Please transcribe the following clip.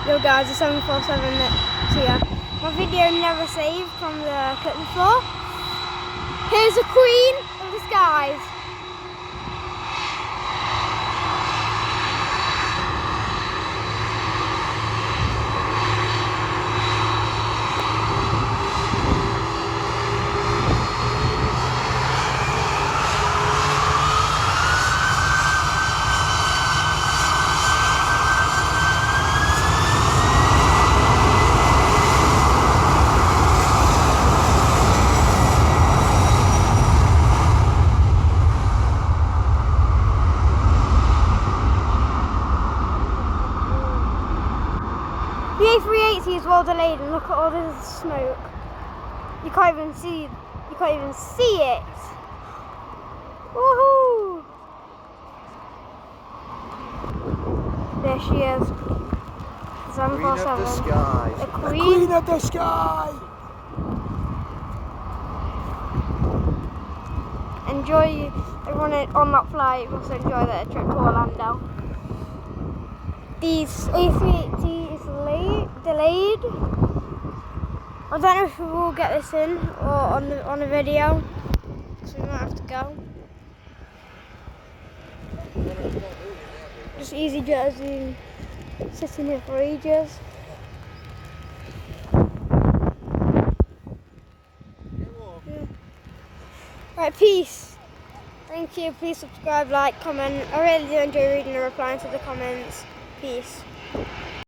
Yo guys, the 747 that's here. My video never saved from the clip before. Here's the Queen of the Skies. The A380 is well delayed, and look at all this smoke. You can't even see it. Woohoo! There she is. The 747. The Queen of the sky. Enjoy everyone on that flight. Must enjoy their trip to Orlando. The A380 is delayed. I don't know if we will get this in or on the video, so we might have to go. Just easy jersey, sitting here for ages. Yeah. Right, peace. Thank you. Please subscribe, like, comment. I really do enjoy reading and replying to the comments. Peace.